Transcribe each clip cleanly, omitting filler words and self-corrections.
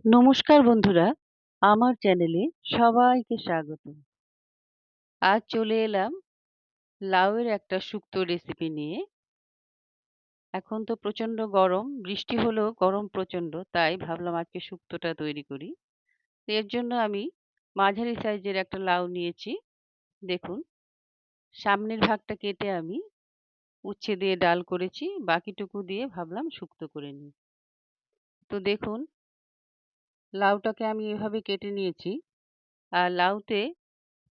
নমস্কার বন্ধুরা, আমার চ্যানেলে সবাইকে স্বাগত। আজ চলে এলাম লাউয়ের একটা শুক্তো রেসিপি নিয়ে। এখন তো প্রচণ্ড গরম, বৃষ্টি হলেও গরম প্রচণ্ড, তাই ভাবলাম আজকে শুক্তোটা তৈরি করি। এর জন্য আমি মাঝারি সাইজের একটা লাউ নিয়েছি। দেখুন, সামনের ভাগটা কেটে আমি উচ্ছে দিয়ে ডাল করেছি, বাকিটুকু দিয়ে ভাবলাম শুক্তো করে নিই। তো দেখুন, লাউটাকে আমি এভাবে কেটে নিয়েছি। আর লাউতে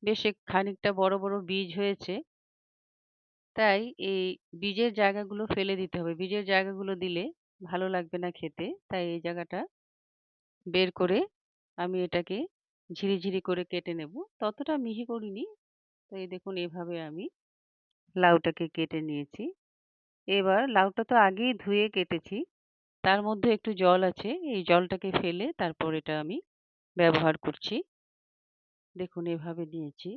বেশ খানিকটা বড় বড় বীজ হয়েছে, তাই এই বীজের জায়গাগুলো ফেলে দিতে হবে। বীজের জায়গাগুলো দিলে ভালো লাগবে না খেতে। তাই এই জায়গাটা বের করে আমি এটাকে ঝিরি করে কেটে নেব। ততটা মিহি করিনি। তো এই দেখুন, এভাবে আমি লাউটাকে কেটে নিয়েছি। এবার লাউটা তো আগেই ধুয়ে কেটেছি। তার মধ্যে একটু জল আছে। এই জলটাকে ফেলে তারপর এটা আমি ব্যবহার করছি। দেখুন, এভাবে নিয়েছি।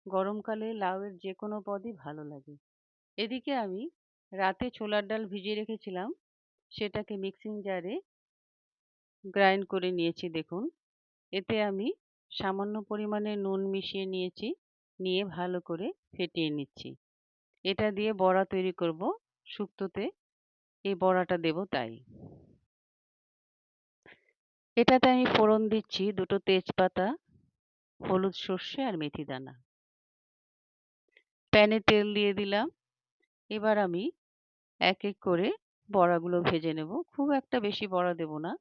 গরমকালে লাউয়ের যেকোনো পদই ভালো লাগে। এদিকে আমি রাতে ছোলার ডাল ভিজিয়ে রেখেছিলাম, সেটাকে মিক্সিং জারে গ্রাইন্ড করে নিয়েছি। দেখুন, এতে আমি সামান্য পরিমাণে নুন মিশিয়ে নিয়েছি, নিয়ে ভালো করে ফেটিয়ে নিচ্ছি। এটা দিয়ে বড়া তৈরি করব, শুক্তোতে এই বড়াটা দেব তাই। এটাতে আমি ফোড়ন দিচ্ছি দুটো তেজপাতা, হলুদ, সর্ষে আর মেথি দানা। প্যানে তেল দিয়ে দিলাম। এবার আমি এক এক করে বড়াগুলো ভেজে নেব। খুব একটা বেশি বড়া দেব না।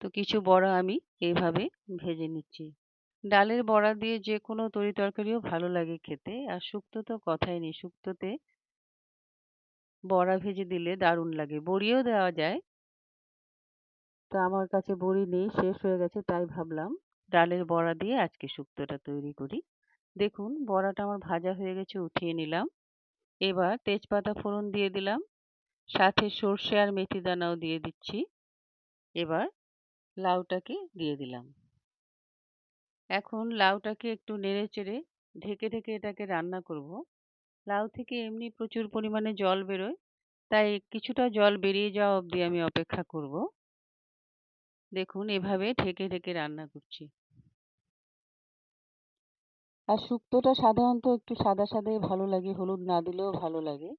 তো কিছু বড়া আমি এইভাবে ভেজে নিচ্ছি। ডালের বড়া দিয়ে যে কোনো তরিতরকারিও ভালো লাগে খেতে। আর শুক্তো তো কথাই নেই। শুক্তোতে বড়া ভেজে দিলে দারুণ লাগে। বড়িও দেওয়া যায়। তো আমার কাছে বড়ি নেই, শেষ হয়ে গেছে, তাই ভাবলাম ডালের বড়া দিয়ে আজকে শুক্তোটা তৈরি করি। দেখুন, বড়াটা আমার ভাজা হয়ে গেছে, উঠিয়ে নিলাম। এবার তেজপাতা ফোড়ন দিয়ে দিলাম। সাথে সর্ষে আর মেথি দানাও দিয়ে দিচ্ছি। এবার লাউটাকে দিয়ে দিলাম। এখন লাউটাকে একটু নেড়েচেড়ে ঢেকে এটাকে রান্না করব। লাউ থেকে এমনি প্রচুর পরিমাণে জল বেরোয়, তাই কিছুটা জল বেরিয়ে যাওয়া অবধি আমি অপেক্ষা করব। দেখুন, এভাবে ঢেকে রান্না করছি। আর শুক্তোটা সাধারণত একটু সাদাই ভালো লাগে, হলুদ না দিলেও ভালো লাগে।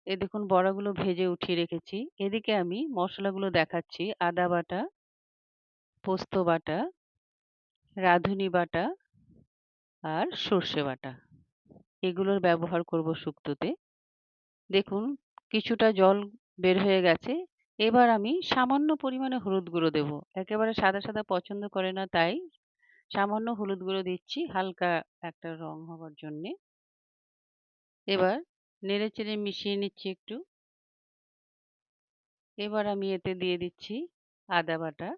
এই দেখুন, বড়াগুলো ভেজে উঠিয়ে রেখেছি। এদিকে আমি মশলাগুলো দেখাচ্ছি। আদা বাটা, পোস্ত বাটা, রাঁধুনি বাটা আর সর্ষে বাটা। এগুলোর ব্যবহার করব শুক্তোতে। দেখুন, কিছুটা জল বের হয়ে গেছে। এবার আমি সামান্য পরিমাণে হলুদ গুঁড়ো দেব। একেবারে সাদা পছন্দ করে না, তাই সামান্য হলুদ গুঁড়ো দিচ্ছি, হালকা একটা রং হবার জন্যে। এবার নেড়েচেড়ে মিশিয়ে নিচ্ছি একটু। এবার আমি এতে দিয়ে দিচ্ছি আদা বাটা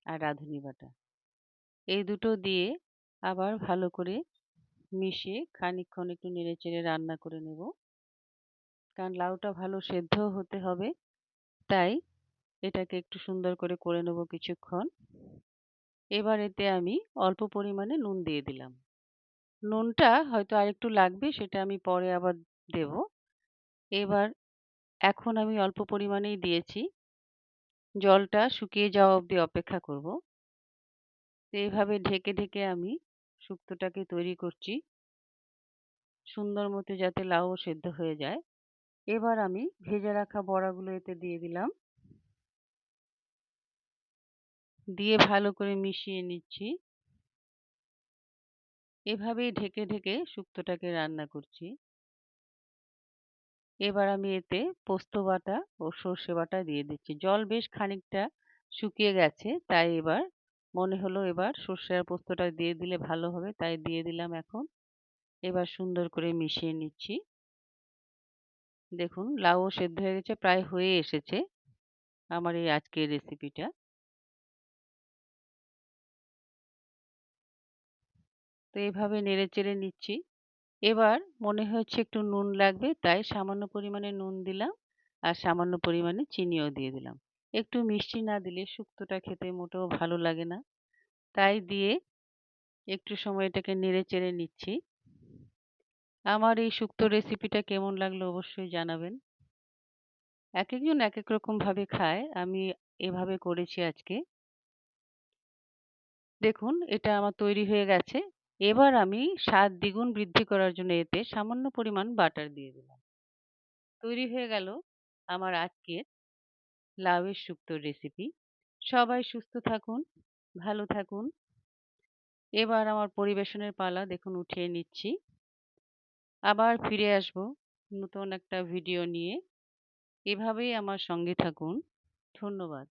আর রাঁধুনি বাটা। এই দুটো দিয়ে আবার ভালো করে মিশিয়ে খানিকক্ষণ একটু নেড়েচেড়ে রান্না করে নেব। কারণ লাউটা ভালো সেদ্ধ হতে হবে, তাই এটাকে একটু সুন্দর করে নেব কিছুক্ষণ। এবার এতে আমি অল্প পরিমাণে নুন দিয়ে দিলাম। নুনটা হয়তো আরেকটু লাগবে, সেটা আমি পরে আবার দেব। এবার এখন আমি অল্প পরিমাণেই দিয়েছি। জলটা শুকিয়ে যাওয়া অবধি অপেক্ষা করব। তো এইভাবে ঢেকে আমি শুক্তোটাকে তৈরি করছি, সুন্দর মতো যাতে লাউও সেদ্ধ হয়ে যায়। এবার আমি ভেজে রাখা বড়াগুলো এতে দিয়ে দিলাম। দিয়ে ভালো করে মিশিয়ে নিচ্ছি। এভাবেই ঢেকে শুক্তোটাকে রান্না করছি। এবার আমি এতে পোস্ত বাটা ও সর্ষে বাটা দিয়ে দিচ্ছি। জল বেশ খানিকটা শুকিয়ে গেছে, তাই এবার মনে হলো এবার সর্ষে আর পোস্তটা দিয়ে দিলে ভালো হবে, তাই দিয়ে দিলাম এখন। এবার সুন্দর করে মিশিয়ে নিচ্ছি। দেখুন, লাউও সেদ্ধ হয়ে গেছে, প্রায় হয়ে এসেছে আমার এই আজকের রেসিপিটা। তো এভাবে নেড়েচেড়ে নিচ্ছি। এবার মনে হচ্ছে একটু নুন লাগবে, তাই সামান্য পরিমাণে নুন দিলাম আর সামান্য পরিমাণে চিনিও দিয়ে দিলাম। একটু মিষ্টি না দিলে শুক্তোটা খেতে মোটেও ভালো লাগে না, তাই দিয়ে একটু সময় এটাকে নেড়েচেড়ে নিচ্ছি। আমার এই শুক্তো রেসিপিটা কেমন লাগলো অবশ্যই জানাবেন। একেকজন একেক রকম ভাবে খায়। আমি এভাবে করেছি আজকে। দেখুন এটা আমার তৈরি হয়ে গেছে। এবার আমি স্বাদ দ্বিগুণ বৃদ্ধি করার জন্য এতে সামান্য পরিমাণ বাটার দিয়ে দিলাম। তৈরি হয়ে গেল আমার আজকের লাউয়ের শুক্তোর রেসিপি। সবাই সুস্থ থাকুন, ভালো থাকুন। এবার আমার পরিবেশনের পালা দেখুন উঠিয়ে নিচ্ছি। আবার ফিরে আসবো নতুন একটা ভিডিও নিয়ে। এভাবেই আমার সঙ্গে থাকুন। ধন্যবাদ।